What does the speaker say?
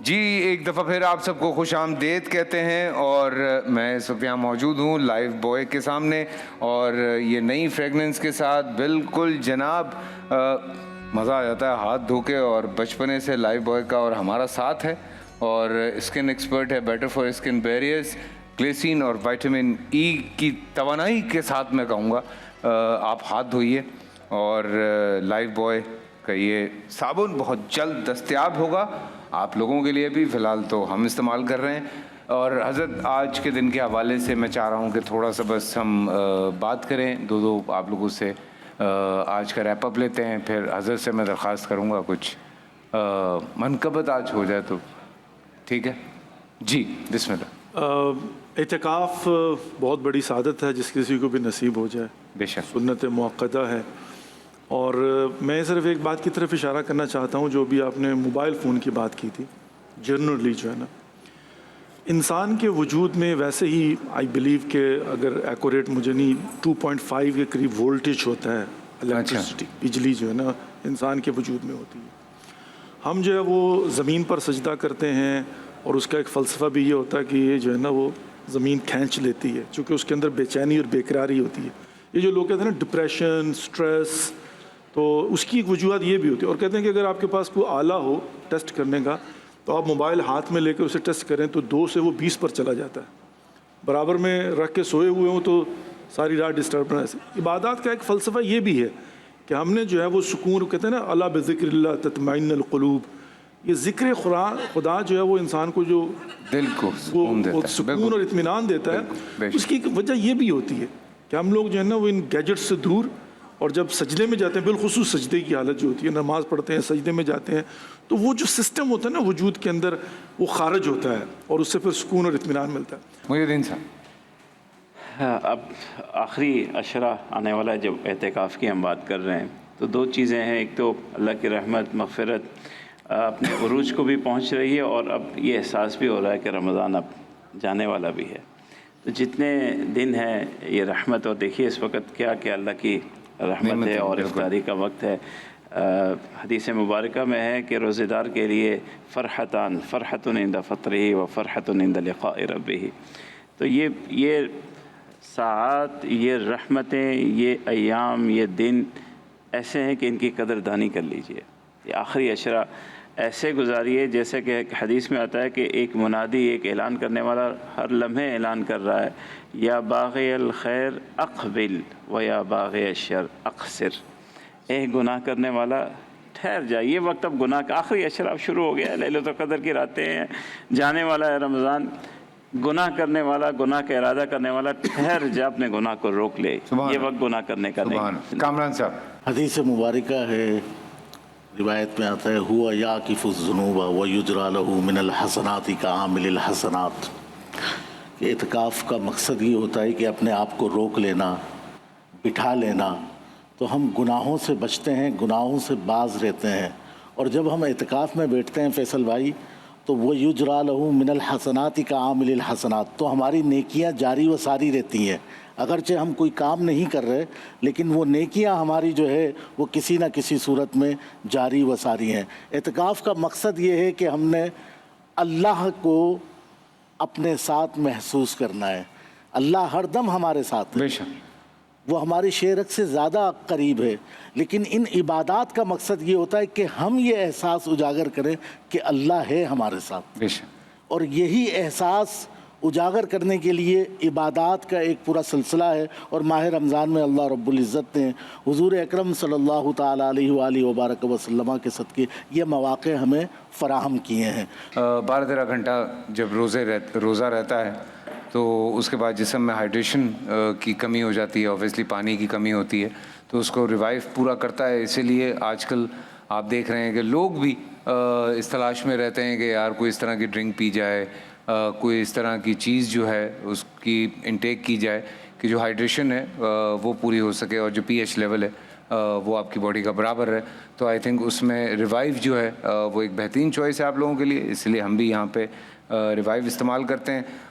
جی ایک دفعہ پھر آپ سب کو خوش آمدید کہتے ہیں، اور میں اس وقت یہاں موجود ہوں لائف بوائے کے سامنے، اور یہ نئی فریگننس کے ساتھ بالکل جناب مزہ آ جاتا ہے ہاتھ دھو کے، اور بچپنے سے لائف بوائے کا اور ہمارا ساتھ ہے، اور اسکن ایکسپرٹ ہے بیٹر فار اسکن بیریئرز، گلیسین اور وائٹامن ای کی توانائی کے ساتھ میں کہوں گا آپ ہاتھ دھوئیے، اور لائف بوائے کا یہ صابن بہت جلد دستیاب ہوگا آپ لوگوں کے لیے بھی، فی الحال تو ہم استعمال کر رہے ہیں۔ اور حضرت آج کے دن کے حوالے سے میں چاہ رہا ہوں کہ تھوڑا سا بس ہم بات کریں، دو آپ لوگوں سے آج کا ریپ اپ لیتے ہیں، پھر حضرت سے میں درخواست کروں گا کچھ منقبت آج ہو جائے تو ٹھیک ہے جی، بسم اللہ۔ اعتکاف بہت بڑی سعادت ہے جس کسی کو بھی نصیب ہو جائے، بے شک سنت موقتہ ہے، اور میں صرف ایک بات کی طرف اشارہ کرنا چاہتا ہوں، جو بھی آپ نے موبائل فون کی بات کی تھی، جنرلی جو ہے نا انسان کے وجود میں ویسے ہی آئی بلیو کہ اگر ایکوریٹ مجھے نہیں 2.5 کے قریب وولٹیج ہوتا ہے الیکٹرسٹی، بجلی جو ہے نا انسان کے وجود میں ہوتی ہے۔ ہم جو ہے وہ زمین پر سجدہ کرتے ہیں، اور اس کا ایک فلسفہ بھی یہ ہوتا ہے کہ یہ جو ہے نا وہ زمین کھینچ لیتی ہے، چونکہ اس کے اندر بے چینی اور بے قراری ہوتی ہے۔ یہ جو لوگ کہتے ہیں نا ڈپریشن، سٹریس، تو اس کی ایک وجوہات یہ بھی ہوتی ہے، اور کہتے ہیں کہ اگر آپ کے پاس کوئی آلہ ہو ٹیسٹ کرنے کا تو آپ موبائل ہاتھ میں لے کے اسے ٹیسٹ کریں تو 2 سے وہ 20 پر چلا جاتا ہے، برابر میں رکھ کے سوئے ہوئے ہوں تو ساری رات ڈسٹربنس۔ عبادات کا ایک فلسفہ یہ بھی ہے کہ ہم نے جو ہے وہ سکون، کہتے ہیں نا الا بذکر اللہ تطمئن القلوب، یہ ذکر خدا جو ہے وہ انسان کو جو دل کو سکون اور اطمینان دیتا ہے، اس کی وجہ یہ بھی ہوتی ہے کہ ہم لوگ جو ہے نا وہ ان گیجٹ سے دور، اور جب سجدے میں جاتے ہیں، بالخصوص سجدے کی حالت جو ہوتی ہے، نماز پڑھتے ہیں سجدے میں جاتے ہیں، تو وہ جو سسٹم ہوتا ہے نا وجود کے اندر وہ خارج ہوتا ہے، اور اس سے پھر سکون اور اطمینان ملتا ہے۔ محی الدین صاحب، اب آخری عشرہ آنے والا ہے، جب اعتکاف کی ہم بات کر رہے ہیں تو 2 چیزیں ہیں، ایک تو اللہ کی رحمت مغفرت اپنے عروج کو بھی پہنچ رہی ہے، اور اب یہ احساس بھی ہو رہا ہے کہ رمضان اب جانے والا بھی ہے، تو جتنے دن ہیں یہ رحمت، اور دیکھیے اس وقت کیا کہ اللہ کی رحمت ہے اور افطاری کا وقت ہے۔ حدیث مبارکہ میں ہے کہ روزے دار کے لیے فرحۃ عند فطرہ و فرحۃ عند لقاء ربہ، تو یہ ساعات، یہ رحمتیں، یہ ایام، یہ دن ایسے ہیں کہ ان کی قدر دانی کر لیجئے۔ یہ آخری عشرہ ایسے گزاریے جیسے کہ حدیث میں آتا ہے کہ ایک منادی، ایک اعلان کرنے والا ہر لمحے اعلان کر رہا ہے، یا باغی الخیر اقبل و یا باغی الشر اقصر، اے گناہ کرنے والا ٹھہر جا۔ یہ وقت اب گناہ کا آخری عشرہ اب شروع ہو گیا ہے، لیلۃ القدر کی راتیں ہیں، جانے والا ہے رمضان، گناہ کرنے والا، گناہ کا ارادہ کرنے والا ٹھہر جا، اپنے گناہ کو روک لے، یہ وقت گناہ کرنے کا نہیں۔ کامران صاحب، حدیث مبارکہ ہے، روایت میں آتا ہے ہوا یاکف الذنوب ویجری لہ من الحسنات کعامل الحسنات، کہ اعتکاف کا مقصد یہ ہوتا ہے کہ اپنے آپ کو روک لینا، بٹھا لینا، تو ہم گناہوں سے بچتے ہیں، گناہوں سے باز رہتے ہیں، اور جب ہم اعتکاف میں بیٹھتے ہیں فیصل بھائی تو وہ یجری لہ من الحسنات کعامل الحسنات، تو ہماری نیکیاں جاری و ساری رہتی ہیں، اگرچہ ہم کوئی کام نہیں کر رہے لیکن وہ نیکیاں ہماری جو ہے وہ کسی نہ کسی صورت میں جاری و ساری ہیں۔ اعتکاف کا مقصد یہ ہے کہ ہم نے اللہ کو اپنے ساتھ محسوس کرنا ہے، اللہ ہر دم ہمارے ساتھ ہے، بے شک وہ ہماری شیرک سے زیادہ قریب ہے، لیکن ان عبادات کا مقصد یہ ہوتا ہے کہ ہم یہ احساس اجاگر کریں کہ اللہ ہے ہمارے ساتھ، بے شک، اور یہی احساس اجاگر کرنے کے لیے عبادات کا ایک پورا سلسلہ ہے، اور ماہ رمضان میں اللہ رب العزت نے حضور اکرم صلی اللہ تعالیٰ علیہ وآلہ وبارک وسلم کے صدقے یہ مواقع ہمیں فراہم کیے ہیں۔ 12-13 گھنٹہ جب روزہ رہتا ہے تو اس کے بعد جسم میں ہائیڈریشن کی کمی ہو جاتی ہے، اوبویسلی پانی کی کمی ہوتی ہے، تو اس کو ریوائیو پورا کرتا ہے۔ اسی لیے آج کل آپ دیکھ رہے ہیں کہ لوگ بھی اس تلاش میں رہتے ہیں کہ یار کوئی اس طرح کی ڈرنک پی جائے، کوئی اس طرح کی چیز جو ہے اس کی انٹیک کی جائے کہ جو ہائیڈریشن ہے وہ پوری ہو سکے، اور جو پی ایچ لیول ہے وہ آپ کی باڈی کا برابر ہے۔ تو آئی تھنک اس میں ریوائیو جو ہے وہ ایک بہترین چوائس ہے آپ لوگوں کے لیے، اس لیے ہم بھی یہاں پہ ریوائیو استعمال کرتے ہیں۔